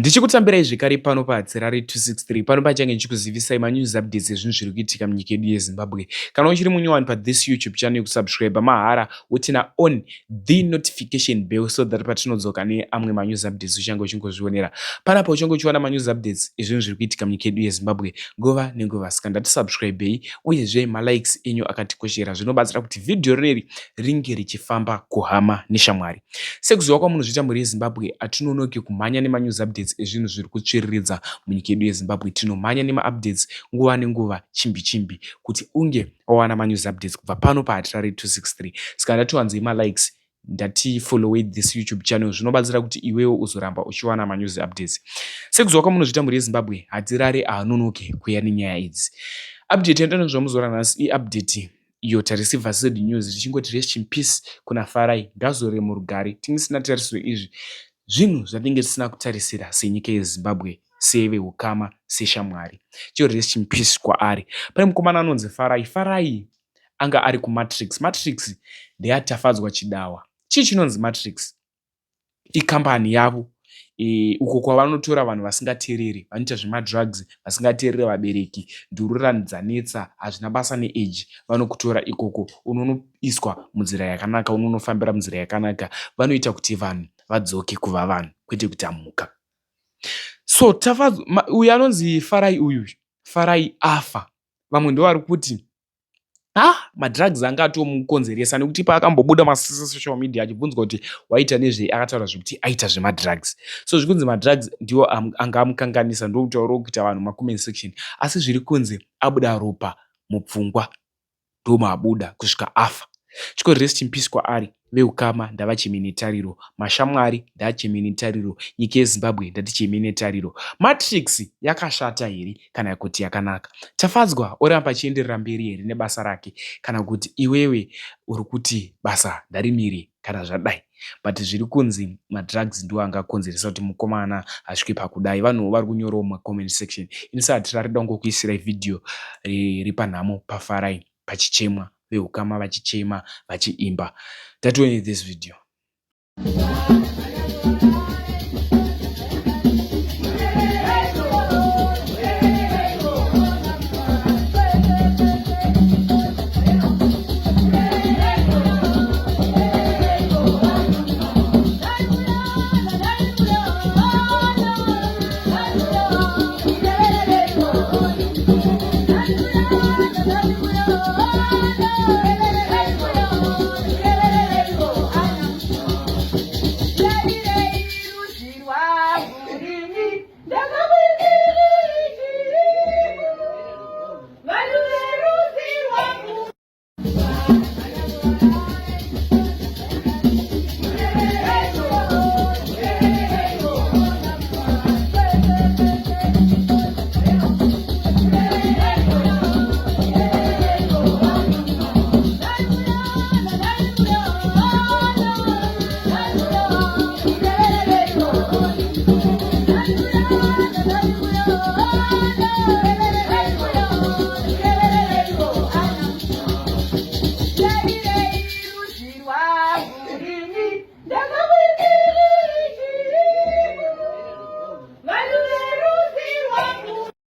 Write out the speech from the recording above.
Ndichikutambirai zvekare pano paZerare 263 pano pachange ndichikuzivisai manews updates ezvinhu zviri kuitika munyika yedu yeZimbabwe. Kana uchiri munyowani pathis YouTube channel kusubscribe mahara utina on the notification bell so that patinodzoka neamwe manews updates uchange uchingozvionera. Panapa uchange uchiwana manews updates ezvinhu zviri kuitika munyika yedu yeZimbabwe nguva nenguva. Saka ndatisubscribei uyezve malikes enyu akatikoshera zvinobatsira kuti vhidhiyo rineri ringe richifamba kuhama neshamwari. Sekuziva kwamunhu zviita mhuri yeZimbabwe atinonoki kumhanya nemanews updates ezvinhu zviri kutsviriridza munyika yedu yeZimbabwe. Tinomhanya nemaupdates nguva nenguva chimbi kuti unge wawana manews updates kubva pano paZerare 263. Saka ndatiwanzei malikes, ndatifollowei this YouTube channel zvinobatsira kuti iwewo uzoramba uchiwana manews updates. Sekuziva kwamunhu zviita mhuri yeZimbabwe hatirare haanonoke kuuya nenyaya idzi. Update yandanonzwa muzora nhasi iupdate iyo tarisivha sad news tichingoti rest in peace kuna Farai, ngazore murugare. Tingisina tarisiro izvi zvinhu zvatinge tisina kutarisira senyika yeZimbabwe, sevehukama, seshamwari. Chiyo rest in peace kwaari. Pane mukomana anonzi Farai. Farai anga ari kuMatrix. Matrix ndeyatafadzwa chidawa. Chii chinonzi Matrix? Ikambani yavo uko kwavanotora vanhu vasingateereri, vanoita zvemadrugs, vasingateereri vabereki, ndurura dzanetsa, hazvina basa neage. Vanokutora ikoko unonoiswa munzira yakanaka, unonofambira munzira yakanaka. Vanoita kuti vanhu vadzoke kuva vanhu kwete kutamhuka. So uyu anonzi Farai, uyu Farai afa. Vamwe ndo vari kuti madrugs anga atomukonzeresa nekuti paakambobuda masocial media achibvunzwa kuti waita nezvei akataura zvekuti aita zvemadrugs. So zviri kunzi madrugs ndiwo anga amukanganisa, ndo kutaura kuita vanhu macomment section, asi zviri kunzi abuda ropa mupfungwa ndo maabuda kusvika afa. Chiko rest in peace kwaari. Vehukama ndavachemene tariro, mashamwari ndachemene tariro, nyika yeZimbabwe ndatichemene tariro. Matrix yakashata here kana kuti yakanaka? Tafadzwa oramba achienderera mberi here nebasa rake, kana kuti iwewe uri kuti basa ndarimire kana zvadai? But zviri kunzi madrugs ndiwo angakonzeresa kuti mukomana asvike pakudai. Vanhu vari kunyorawo mumacomment section. Inisati rarida kungokuisirai vhidhiyo riri panhamo paFarai pachichemwa, vehukama vachichema vachiimba. That's when this video.